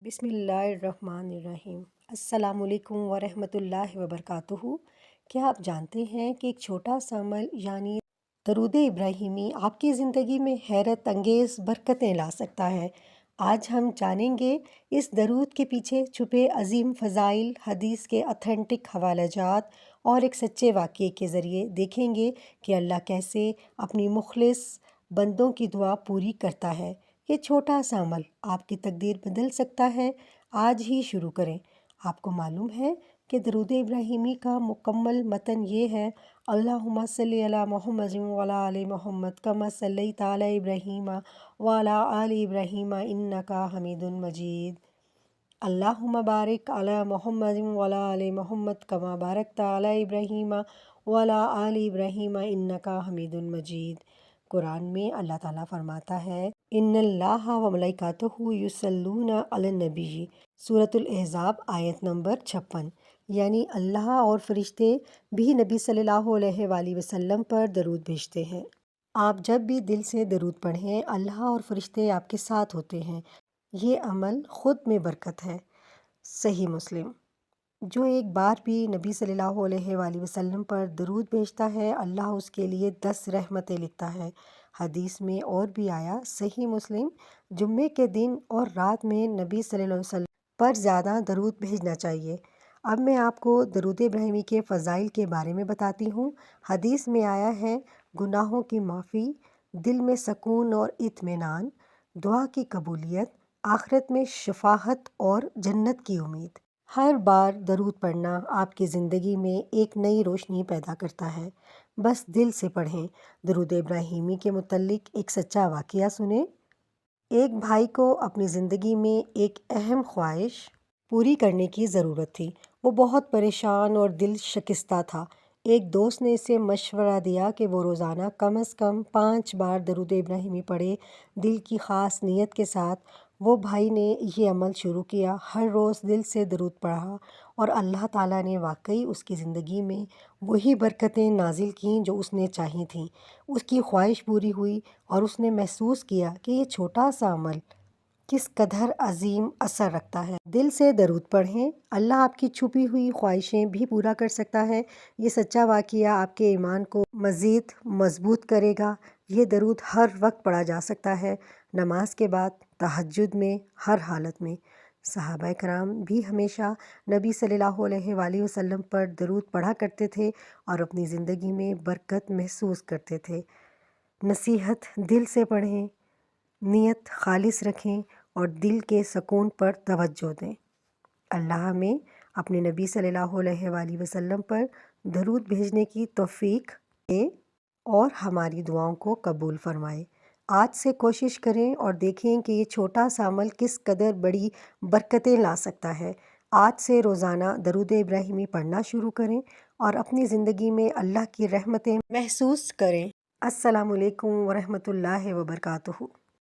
بسم اللہ الرحمن الرحیم۔ السلام علیکم ورحمۃ اللہ وبرکاتہ۔ کیا آپ جانتے ہیں کہ ایک چھوٹا سا عمل یعنی درود ابراہیمی آپ کی زندگی میں حیرت انگیز برکتیں لا سکتا ہے؟ آج ہم جانیں گے اس درود کے پیچھے چھپے عظیم فضائل، حدیث کے اتھینٹک حوالہ جات اور ایک سچے واقعے کے ذریعے دیکھیں گے کہ اللہ کیسے اپنی مخلص بندوں کی دعا پوری کرتا ہے۔ یہ چھوٹا سا عمل آپ کی تقدیر بدل سکتا ہے۔ آج ہی شروع کریں۔ آپ کو معلوم ہے کہ درود ابراہیمی کا مکمل متن یہ ہے: اللہم صلی علی محمد وعلی آل محمد کما صلیت علی ابراہیم وعلی آل ابراہیم انکا حمید مجید۔ اللہم بارک علی محمد وعلی آل محمد کما بارکت علی ابراہیم وعلی آل ابراہیم انکا حمید مجید۔ قرآن میں اللہ تعالیٰ فرماتا ہے: ان اللہ و ملائکتہ یصلون علی النبی، سورۃ الاحزاب آیت نمبر 56، یعنی اللہ اور فرشتے بھی نبی صلی اللہ علیہ وآلہ وسلم پر درود بھیجتے ہیں۔ آپ جب بھی دل سے درود پڑھیں، اللہ اور فرشتے آپ کے ساتھ ہوتے ہیں۔ یہ عمل خود میں برکت ہے۔ صحیح مسلم۔ جو ایک بار بھی نبی صلی اللہ علیہ وآلہ وسلم پر درود بھیجتا ہے، اللہ اس کے لیے 10 رحمتیں لکھتا ہے۔ حدیث میں اور بھی آیا، صحیح مسلم، جمعے کے دن اور رات میں نبی صلی اللہ علیہ وسلم پر زیادہ درود بھیجنا چاہیے۔ اب میں آپ کو درود ابراہیمی کے فضائل کے بارے میں بتاتی ہوں۔ حدیث میں آیا ہے: گناہوں کی معافی، دل میں سکون اور اطمینان، دعا کی قبولیت، آخرت میں شفاعت اور جنت کی امید۔ ہر بار درود پڑھنا آپ کی زندگی میں ایک نئی روشنی پیدا کرتا ہے۔ بس دل سے پڑھیں۔ درود ابراہیمی کے متعلق ایک سچا واقعہ سنیں۔ ایک بھائی کو اپنی زندگی میں ایک اہم خواہش پوری کرنے کی ضرورت تھی۔ وہ بہت پریشان اور دل شکستہ تھا۔ ایک دوست نے اسے مشورہ دیا کہ وہ روزانہ کم از کم 5 بار درود ابراہیمی پڑھے، دل کی خاص نیت کے ساتھ۔ وہ بھائی نے یہ عمل شروع کیا، ہر روز دل سے درود پڑھا اور اللہ تعالیٰ نے واقعی اس کی زندگی میں وہی برکتیں نازل کیں جو اس نے چاہی تھیں۔ اس کی خواہش پوری ہوئی اور اس نے محسوس کیا کہ یہ چھوٹا سا عمل کس قدر عظیم اثر رکھتا ہے۔ دل سے درود پڑھیں، اللہ آپ کی چھپی ہوئی خواہشیں بھی پورا کر سکتا ہے۔ یہ سچا واقعہ آپ کے ایمان کو مزید مضبوط کرے گا۔ یہ درود ہر وقت پڑھا جا سکتا ہے، نماز کے بعد، تہجد میں، ہر حالت میں۔ صحابہ کرام بھی ہمیشہ نبی صلی اللہ علیہ وآلہ وسلم پر درود پڑھا کرتے تھے اور اپنی زندگی میں برکت محسوس کرتے تھے۔ نصیحت: دل سے پڑھیں، نیت خالص رکھیں اور دل کے سکون پر توجہ دیں۔ اللہ ہمیں اپنے نبی صلی اللہ علیہ وآلہ وسلم پر درود بھیجنے کی توفیق دے اور ہماری دعاؤں کو قبول فرمائے۔ آج سے کوشش کریں اور دیکھیں کہ یہ چھوٹا سا عمل کس قدر بڑی برکتیں لا سکتا ہے۔ آج سے روزانہ درود ابراہیمی پڑھنا شروع کریں اور اپنی زندگی میں اللہ کی رحمتیں محسوس کریں۔ السلام علیکم ورحمۃ اللہ وبرکاتہ۔